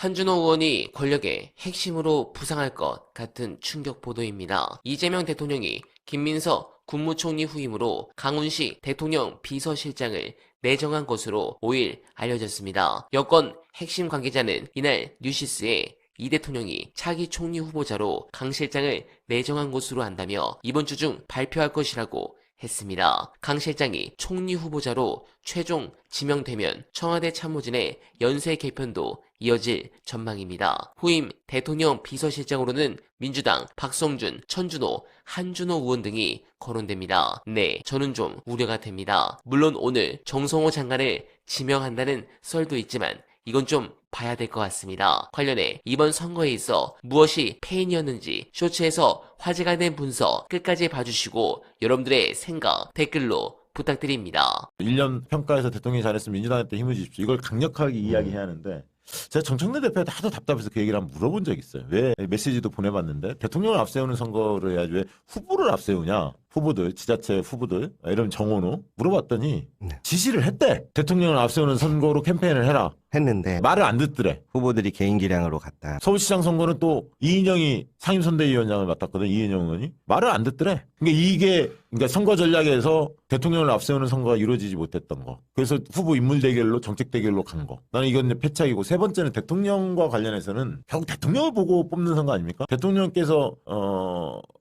한준호 의원이 권력의 핵심으로 부상할 것 같은 충격 보도입니다. 이재명 대통령이 김민석 국무총리 후임으로 강훈식 대통령 비서실장을 내정한 것으로 5일 알려졌습니다. 여권 핵심 관계자는 이날 뉴시스에 이 대통령이 차기 총리 후보자로 강 실장을 내정한 것으로 안다며 이번 주 중 발표할 것이라고 했습니다. 강 실장이 총리 후보자로 최종 지명되면 청와대 참모진의 연쇄 개편도 이어질 전망입니다. 후임 대통령 비서실장으로는 민주당 박성준, 천준호, 한준호 의원 등이 거론됩니다. 네, 저는 좀 우려가 됩니다. 물론 오늘 정성호 장관을 지명한다는 썰도 있지만 이건 좀 봐야 될 것 같습니다. 관련해 이번 선거에 있어 무엇이 패인이었는지 쇼츠에서 화제가 된 분석 끝까지 봐주시고 여러분들의 생각 댓글로 부탁드립니다. 1년 평가에서 대통령이 잘했으면 민주당한테 힘을 주십시오. 이걸 강력하게 이야기해야 하는데 제가 정청래 대표한테 하도 답답해서 그 얘기를 한번 물어본 적이 있어요. 왜 메시지도 보내봤는데 대통령을 앞세우는 선거를 해야지 왜 후보를 앞세우냐. 후보들, 지자체 후보들, 이런 정원호 물어봤더니 지시를 했대. 대통령을 앞세우는 선거로 캠페인을 해라. 했는데 말을 안 듣더래. 후보들이 개인 기량으로 갔다. 서울시장 선거는 또 이인영이 상임선대위원장을 맡았거든. 이인영 의원이 말을 안 듣더래. 그러니까 선거 전략에서 대통령을 앞세우는 선거가 이루어지지 못했던 거. 그래서 후보 인물 대결로 정책 대결로 간 거. 나는 이건 이제 패착이고 세 번째는 대통령과 관련해서는 결국 대통령을 보고 뽑는 선거 아닙니까? 대통령께서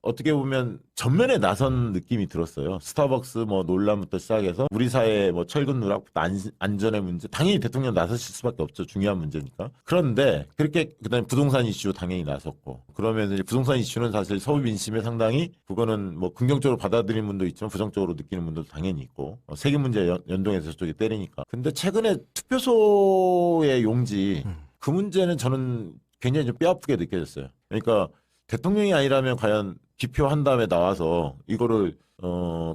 어떻게 보면 전면에 나선 느낌이 들었어요. 스타벅스 뭐 논란부터 시작해서 우리 사회 뭐 철근 누락부터 안전의 문제 당연히 대통령 나서실 수밖에 없죠. 중요한 문제니까. 그런데 그렇게 그다음에 부동산 이슈 당연히 나섰고 그러면 이제 부동산 이슈는 사실 서울 민심에 상당히 그거는 뭐 긍정적으로 받아들이는 분도 있지만 부정적으로 느끼는 분도 당연히 있고 세금 문제 연동해서 저쪽에 때리니까. 근데 최근에 투표소의 용지 그 문제는 저는 굉장히 좀 뼈아프게 느껴졌어요. 그러니까 대통령이 아니라면 과연 기표한 다음에 나와서 이거를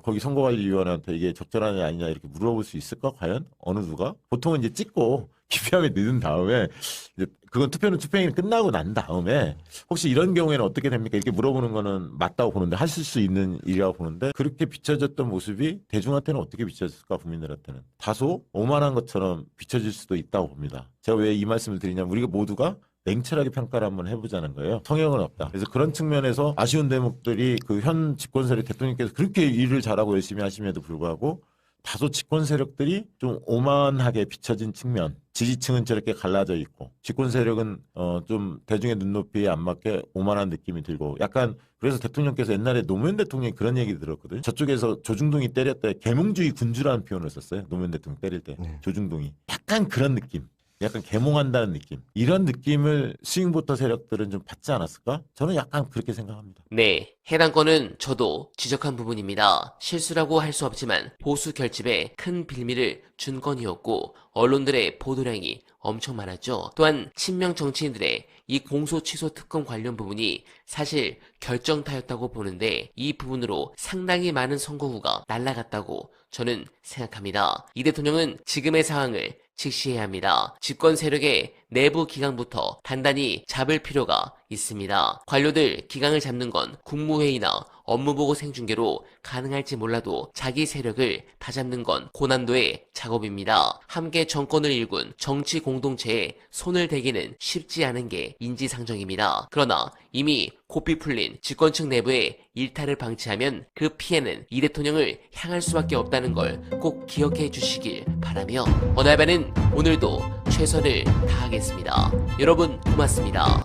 거기 선거관리위원회한테 이게 적절하냐 아니냐 이렇게 물어볼 수 있을까 과연 어느 누가 보통은 이제 찍고 기표하면 늦은 다음에 이제 그건 투표행위 끝나고 난 다음에 혹시 이런 경우에는 어떻게 됩니까 이렇게 물어보는 거는 맞다고 보는데 하실 수 있는 일이라고 보는데 그렇게 비춰졌던 모습이 대중한테는 어떻게 비춰졌을까 국민들한테는 다소 오만한 것처럼 비춰질 수도 있다고 봅니다. 제가 왜 이 말씀을 드리냐면 우리가 모두가 냉철하게 평가를 한번 해보자는 거예요. 성역은 없다. 그래서 그런 측면에서 아쉬운 대목들이 그 현 집권 세력 대통령께서 그렇게 일을 잘하고 열심히 하심에도 불구하고 다소 집권 세력들이 좀 오만하게 비춰진 측면, 지지층은 저렇게 갈라져 있고 집권 세력은 좀 대중의 눈높이에 안 맞게 오만한 느낌이 들고 약간 그래서 대통령께서 옛날에 노무현 대통령이 그런 얘기 들었거든요. 저쪽에서 조중동이 때렸다 계몽주의 군주라는 표현을 썼어요. 노무현 대통령 때릴 때 조중동이 약간 그런 느낌. 약간 계몽한다는 느낌. 이런 느낌을 스윙보터 세력들은 좀 받지 않았을까? 저는 약간 그렇게 생각합니다. 네, 해당 건은 저도 지적한 부분입니다. 실수라고 할 수 없지만 보수 결집에 큰 빌미를 준 건이었고 언론들의 보도량이 엄청 많았죠. 또한 친명 정치인들의 이 공소 취소 특검 관련 부분이 사실 결정타였다고 보는데 이 부분으로 상당히 많은 선거구가 날아갔다고 저는 생각합니다. 이 대통령은 지금의 상황을 직시해야 합니다. 집권 세력의 내부 기강부터 단단히 잡을 필요가 있습니다. 관료들 기강을 잡는 건 국무회의나 업무보고 생중계로 가능할지 몰라도 자기 세력을 다잡는 건 고난도의 작업입니다. 함께 정권을 일군 정치 공동체에 손을 대기는 쉽지 않은 게 인지상정입니다. 그러나 이미 고삐 풀린 집권층 내부의 일탈을 방치하면 그 피해는 이 대통령을 향할 수밖에 없다는 걸 꼭 기억해 주시길 바라며 언알바는 오늘도 최선을 다하겠습니다. 여러분 고맙습니다.